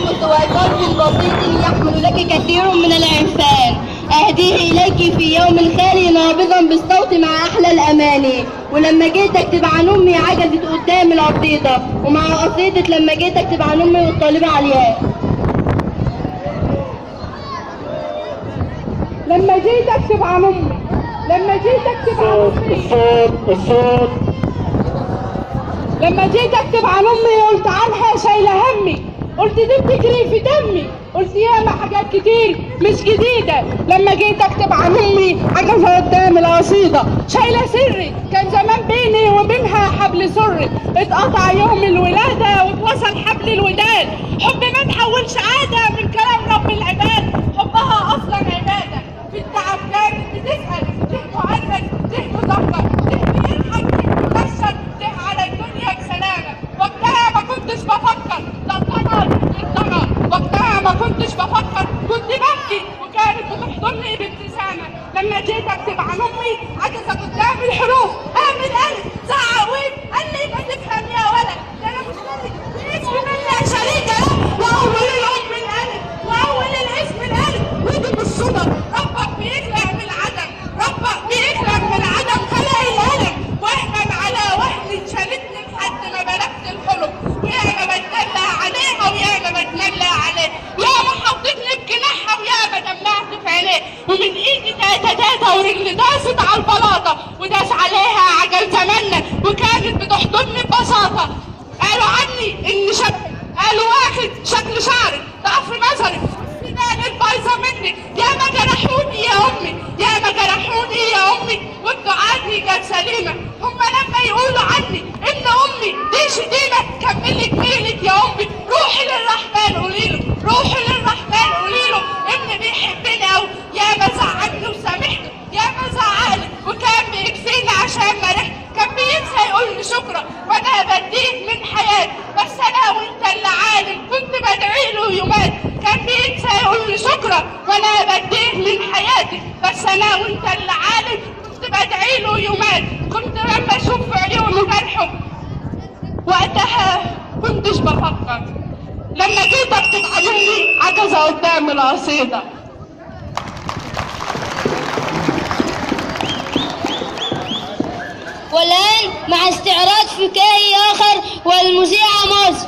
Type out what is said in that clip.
وقلب بسيط يحمل لك كثير من العرفان. أهديه إليك في يوم خالي نابضا بالصوت مع أحلى الأماني. ولما جيت أكتب عن أمي عجزت قدام القصيدة، ومع قصيدة لما جيت أكتب عن أمي والطالبة علياء. لما جيت أكتب عن أمي، لما جيت أكتب عن أمي، الصوت لما جيت أكتب عن أمي قلت عنها شايلة همي، قلت دي بتجري في دمي، قلت ياما حاجات كتير مش جديدة. لما جيت أكتب عن أمي عجزة قدام القصيدة، شايلة سري كان زمان بيني وبينها حبل سري، اتقطع يوم الولادة واتوصل حبل الوداد. حب ما تحولش عادة من كلام رب العباد، حبها أصلا عبادة. في التعب كانت بتسأل، ده مؤنث ده مذكر، ده بيضحك ده مكسر، ده على الدنيا بسلامة. وقتها ما كنتش بفكر لا طمع للطمع، وقتها ما كنتش بفكر، كنت ببكي وكانت بتحضني بابتسامة. لما جيت أكتب عن أمي عجزة قدام الحروف، قام الألف زعق وين قال لي ما تفهم يا ولد، ده أنا مش ملك باسم من لا شريك له، وأول الأم الألف وأول الاسم الألف، ودي بالصدف ربك بيخلق من العدم، ربك بيخلق من العدم خلق الألم. وهنا على وهن شالتني لحد ما بلغت الحلم، ويا ما بتدلع عليها ويا ما بتدلع عليه، يا ما حطتني بجناحها ويا ما دمعت في عينيه، ومن ايدي تاتا ورجلي داست على البلاطه وداس عليها عجل زماننا، وكانت بتحضني ببساطه. قالوا عني اني شبهي، قالوا واخد شكل شعري، ضعف نظري، سناني البايظه مني، يا ما جرحوني يا امي، يا ما جرحوني يا امي، والدعاء كانت سليمه. هم لما يقولوا عني ان امي دي شتيمه، كملي جميلك يا امي، روحي للرحمن قولي له، روحي للرحمن قولي له ابني بيحبني قوي، يا ما زعلني وسامحني، يا ما زعلني وكان بيكفيني عشان ما رحت، كان بينسى يقول لي شكرا وانا بديك من حياتي، بس انا وانت اللي عالم كنت بدعي له يومات، كان بينسى يقول لي شكرا وانا بديك من حياتي، بس انا وانت اللي عالم كنت بدعي له يومات. كنت لما اشوف في عيونه جرحه وقتها كنتش بفكر، لما جيت اكتب عن امي عجزة قدام القصيدة. والآن مع استعراض فكاهي آخر والمذيعة مصر.